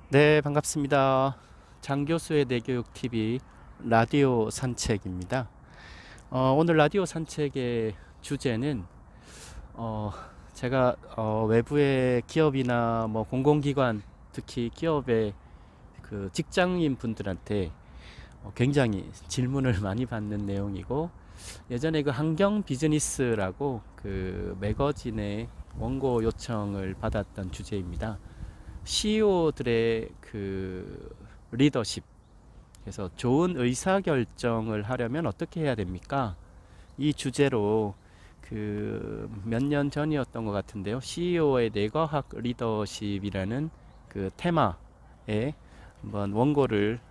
네, 반갑습니다. 장교수의 내교육 TV 라디오 산책입니다. 오늘 라디오 산책의 주제는 어, 제가 외부의 기업이나 뭐 공공기관, 특히 기업의 그 직장인 분들한테 굉장히 질문을 많이 받는 내용이고, 예전에 그 환경 비즈니스라고 그 매거진의 원고 요청을 받았던 주제입니다. CEO들의 그 리더십, 그래서 좋은 의사결정을 하려면 어떻게 해야 됩니까? 이 주제로 그 몇 년 전이었던 것 같은데요. CEO의 뇌과학 리더십이라는 그 테마에 한번 원고를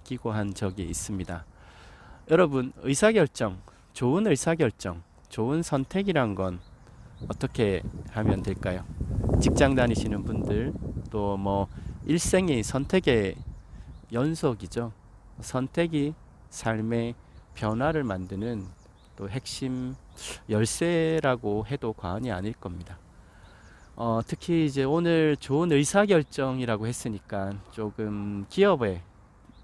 기고한 적이 있습니다. 여러분, 의사결정, 좋은 의사결정, 좋은 선택이란 건 어떻게 하면 될까요? 직장 다니시는 분들, 또 뭐 일생이 선택의 연속이죠. 선택이 삶의 변화를 만드는 또 핵심 열쇠라고 해도 과언이 아닐 겁니다. 특히 이제 오늘 좋은 의사결정이라고 했으니까 조금 기업에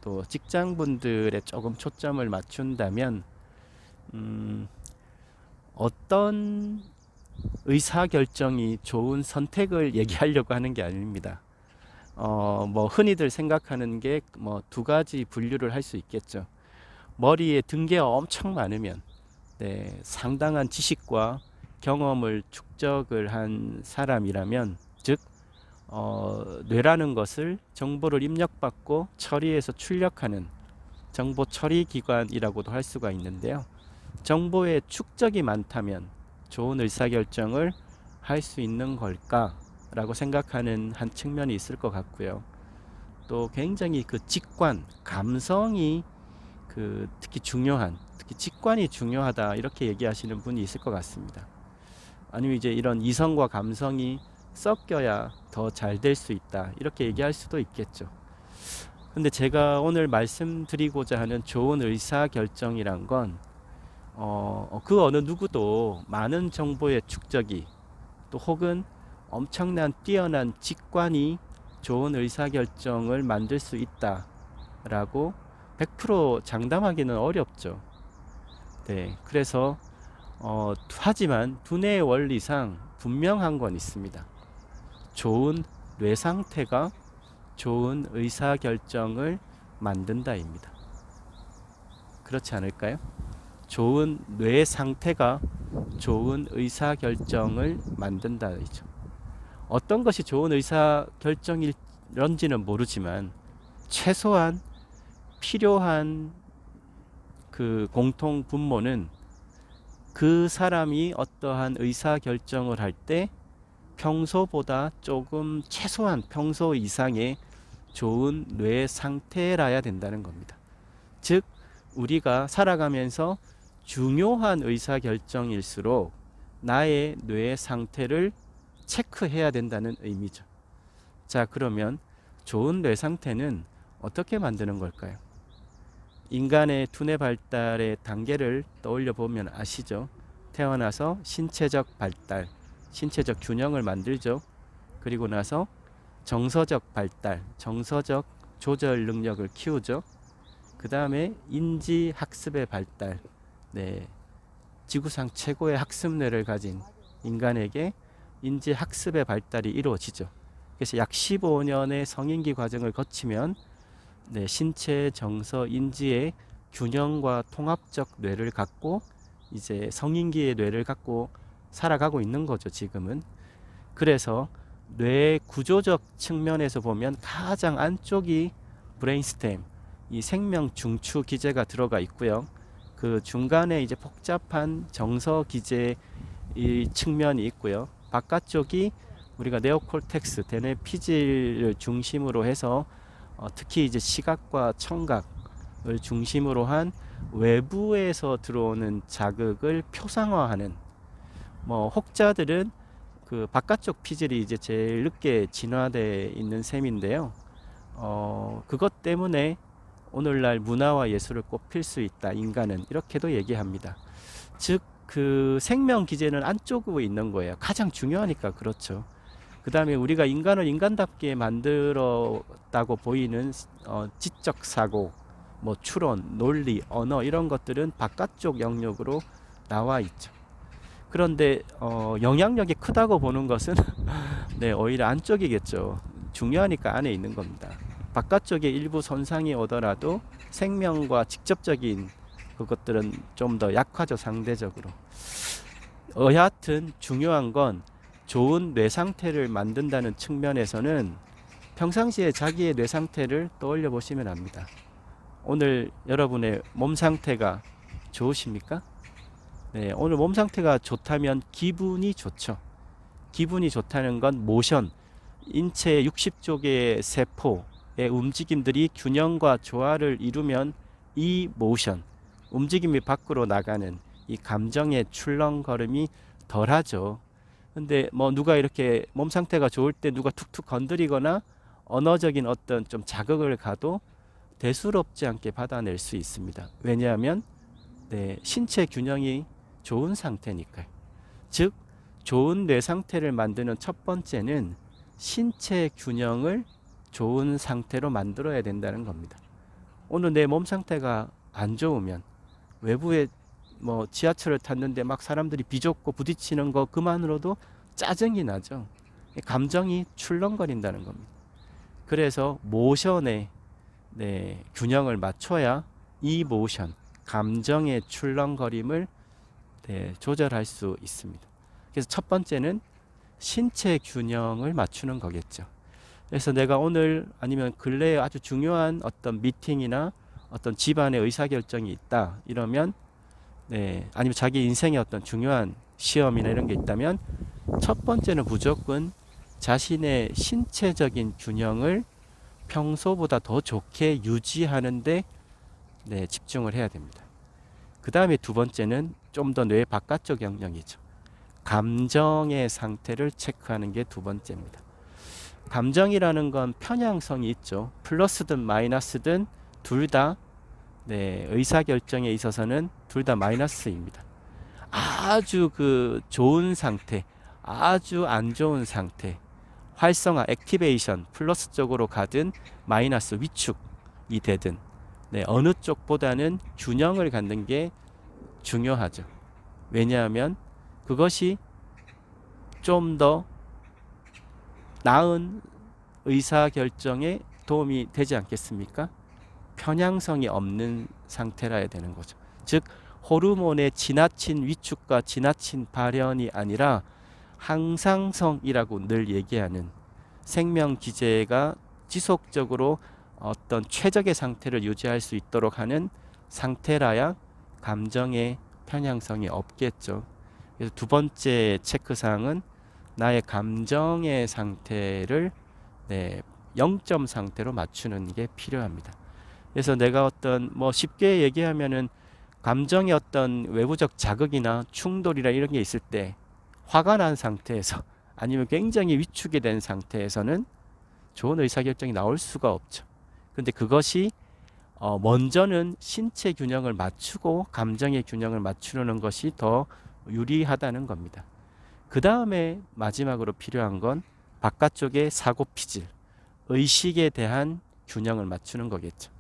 또 직장분들의 조금 초점을 맞춘다면, 음, 어떤 의사결정이 좋은 선택을 얘기하려고 하는 게 아닙니다. 뭐 흔히들 생각하는 게 뭐 두 가지 분류를 할 수 있겠죠. 머리에 든 게 엄청 많으면, 상당한 지식과 경험을 축적을 한 사람이라면, 즉 뇌라는 것을 정보를 입력받고 처리해서 출력하는 정보 처리 기관이라고도 할 수가 있는데요. 정보의 축적이 많다면 좋은 의사결정을 할 수 있는 걸까라고 생각하는 한 측면이 있을 것 같고요. 또 굉장히 그 직관, 감성이 그 특히 직관이 중요하다 이렇게 얘기하시는 분이 있을 것 같습니다. 아니면 이제 이런 이성과 감성이 섞여야 더 잘 될 수 있다 이렇게 얘기할 수도 있겠죠. 근데 제가 오늘 말씀드리고자 하는 좋은 의사결정이란 건 그 어느 누구도 많은 정보의 축적이 또 혹은 엄청난 뛰어난 직관이 좋은 의사결정을 만들 수 있다라고 100% 장담하기는 어렵죠. 그래서 하지만 두뇌의 원리상 분명한 건 있습니다. 좋은 뇌 상태가 좋은 의사결정을 만든다입니다. 그렇지 않을까요? 좋은 뇌 상태가 좋은 의사결정을 만든다이죠. 어떤 것이 좋은 의사결정일런지는 모르지만 최소한 필요한 그 공통 분모는 그 사람이 어떠한 의사결정을 할 때 평소보다 조금 최소한 평소 이상의 좋은 뇌 상태라야 된다는 겁니다. 즉 우리가 살아가면서 중요한 의사결정일수록 나의 뇌 상태를 체크해야 된다는 의미죠. 자, 그러면 좋은 뇌 상태는 어떻게 만드는 걸까요? 인간의 두뇌 발달의 단계를 떠올려 보면 아시죠? 태어나서 신체적 발달, 신체적 균형을 만들죠. 그리고 나서 정서적 발달, 정서적 조절 능력을 키우죠. 그 다음에 인지 학습의 발달, 지구상 최고의 학습뇌를 가진 인간에게 인지 학습의 발달이 이루어지죠. 그래서 약 15년의 성인기 과정을 거치면 신체, 정서, 인지의 균형과 통합적 뇌를 갖고 이제 성인기의 뇌를 갖고 살아가고 있는 거죠, 지금은. 그래서 뇌 구조적 측면에서 보면 가장 안쪽이 브레인스템, 이 생명 중추 기제가 들어가 있고요. 그 중간에 이제 복잡한 정서 기제 이 측면이 있고요. 바깥쪽이 우리가 네오콜텍스, 대뇌 피질을 중심으로 해서 특히 이제 시각과 청각을 중심으로 한 외부에서 들어오는 자극을 표상화하는, 뭐 혹자들은 그 바깥쪽 피질이 이제 제일 늦게 진화되어 있는 셈인데요. 그것 때문에 오늘날 문화와 예술을 꼽힐 수 있다, 인간은. 이렇게도 얘기합니다. 즉, 그 생명 기제는 안쪽으로 있는 거예요. 가장 중요하니까 그렇죠. 그 다음에 우리가 인간을 인간답게 만들었다고 보이는 지적 사고, 뭐 추론, 논리, 언어 이런 것들은 바깥쪽 영역으로 나와 있죠. 그런데 영향력이 크다고 보는 것은 네, 오히려 안쪽이겠죠. 중요하니까 안에 있는 겁니다. 바깥쪽에 일부 손상이 오더라도 생명과 직접적인 그것들은 좀 더 약하죠, 상대적으로. 여하튼 중요한 건 좋은 뇌 상태를 만든다는 측면에서는 평상시에 자기의 뇌 상태를 떠올려 보시면 압니다. 오늘 여러분의 몸 상태가 좋으십니까? 네, 오늘 몸 상태가 좋다면 기분이 좋죠. 기분이 좋다는 건 모션, 인체의 60조 개의 세포의 움직임들이 균형과 조화를 이루면 이 모션, 움직임이 밖으로 나가는 이 감정의 출렁거림이 덜하죠. 근데 뭐 누가 이렇게 몸 상태가 좋을 때 누가 툭툭 건드리거나 언어적인 어떤 좀 자극을 가도 대수롭지 않게 받아낼 수 있습니다. 왜냐하면 네, 신체 균형이 좋은 상태니까요. 즉 좋은 뇌 상태를 만드는 첫 번째는 신체 균형을 좋은 상태로 만들어야 된다는 겁니다. 오늘 내 몸 상태가 안 좋으면 외부에 뭐 지하철을 탔는데 막 사람들이 비좁고 부딪히는 거 그만으로도 짜증이 나죠. 감정이 출렁거린다는 겁니다. 그래서 모션의 네, 균형을 맞춰야 이 모션, 감정의 출렁거림을 네, 조절할 수 있습니다. 그래서 첫 번째는 신체 균형을 맞추는 거겠죠. 그래서 내가 오늘 아니면 근래에 아주 중요한 어떤 미팅이나 어떤 집안의 의사결정이 있다 이러면 네, 아니면 자기 인생의 어떤 중요한 시험이나 이런 게 있다면 첫 번째는 무조건 자신의 신체적인 균형을 평소보다 더 좋게 유지하는데 네, 집중을 해야 됩니다. 그 다음에 두 번째는 좀 더 뇌 바깥쪽 영역이죠. 감정의 상태를 체크하는 게 두 번째입니다. 감정이라는 건 편향성이 있죠. 플러스든 마이너스든 둘 다 네, 의사결정에 있어서는 둘 다 마이너스입니다. 아주 그 좋은 상태, 아주 안 좋은 상태, 활성화, 액티베이션, 플러스 쪽으로 가든 마이너스 위축이 되든 네, 어느 쪽보다는 균형을 갖는 게 중요하죠. 왜냐하면 그것이 좀 더 나은 의사결정에 도움이 되지 않겠습니까? 편향성이 없는 상태라야 되는 거죠. 즉 호르몬의 지나친 위축과 지나친 발현이 아니라 항상성이라고 늘 얘기하는 생명 기제가 지속적으로 어떤 최적의 상태를 유지할 수 있도록 하는 상태라야 감정의 편향성이 없겠죠. 그래서 두 번째 체크사항은 나의 감정의 상태를 네, 0점 상태로 맞추는 게 필요합니다. 그래서 내가 어떤 뭐 쉽게 얘기하면은 감정의 어떤 외부적 자극이나 충돌이나 이런 게 있을 때 화가 난 상태에서 아니면 굉장히 위축이 된 상태에서는 좋은 의사결정이 나올 수가 없죠. 근데 그것이 먼저는 신체 균형을 맞추고 감정의 균형을 맞추려는 것이 더 유리하다는 겁니다. 그 다음에 마지막으로 필요한 건 바깥쪽의 사고 피질, 의식에 대한 균형을 맞추는 거겠죠.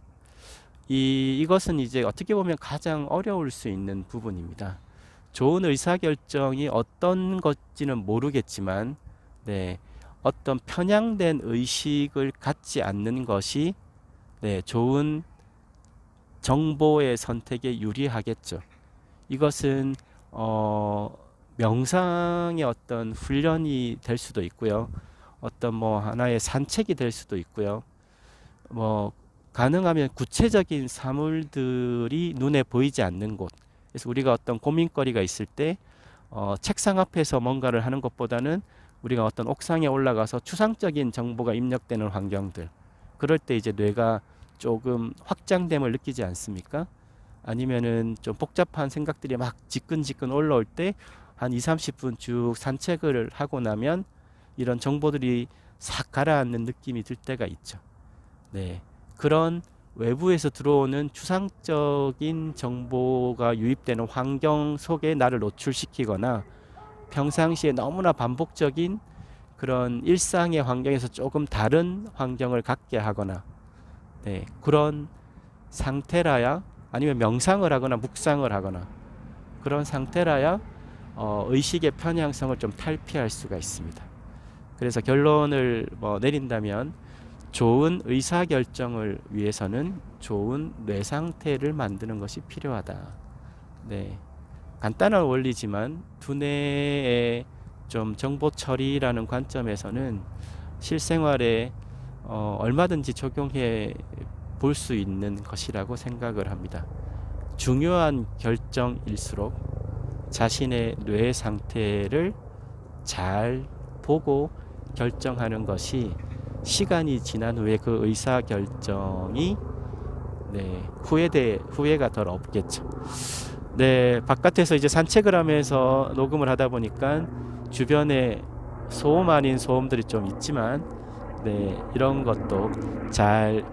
이것은 이제 어떻게 보면 가장 어려울 수 있는 부분입니다. 좋은 의사결정이 어떤 것인지는 모르겠지만 네, 어떤 편향된 의식을 갖지 않는 것이 네, 좋은 정보의 선택에 유리하겠죠. 이것은 명상의 어떤 훈련이 될 수도 있고요. 어떤 뭐 하나의 산책이 될 수도 있고요. 뭐 가능하면 구체적인 사물들이 눈에 보이지 않는 곳. 그래서 우리가 어떤 고민거리가 있을 때 책상 앞에서 뭔가를 하는 것보다는 우리가 어떤 옥상에 올라가서 추상적인 정보가 입력되는 환경들. 그럴 때 이제 뇌가 조금 확장됨을 느끼지 않습니까? 아니면은 좀 복잡한 생각들이 막 지끈지끈 올라올 때 한 20-30분 쭉 산책을 하고 나면 이런 정보들이 싹 가라앉는 느낌이 들 때가 있죠. 네. 그런 외부에서 들어오는 추상적인 정보가 유입되는 환경 속에 나를 노출시키거나 평상시에 너무나 반복적인 그런 일상의 환경에서 조금 다른 환경을 갖게 하거나 네, 그런 상태라야 아니면 명상을 하거나 묵상을 하거나 그런 상태라야 의식의 편향성을 좀 탈피할 수가 있습니다. 그래서 결론을 내린다면 좋은 의사결정을 위해서는 좋은 뇌 상태를 만드는 것이 필요하다. 네, 간단한 원리지만 두뇌의 좀 정보 처리라는 관점에서는 실생활에 얼마든지 적용해 볼 수 있는 것이라고 생각을 합니다. 중요한 결정일수록 자신의 뇌 상태를 잘 보고 결정하는 것이 시간이 지난 후에 그 의사 결정이 후회가 덜 없겠죠. 네, 바깥에서 이제 산책을 하면서 녹음을 하다 보니까 주변에 소음 아닌 소음들이 좀 있지만 이런 것도 잘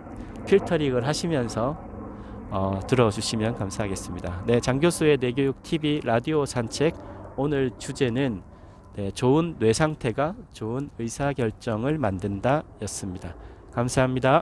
필터링을 하시면서 들어주시면 감사하겠습니다. 네, 장교수의 뇌교육 TV 라디오 산책 오늘 주제는 좋은 뇌 상태가 좋은 의사결정을 만든다 였습니다. 감사합니다.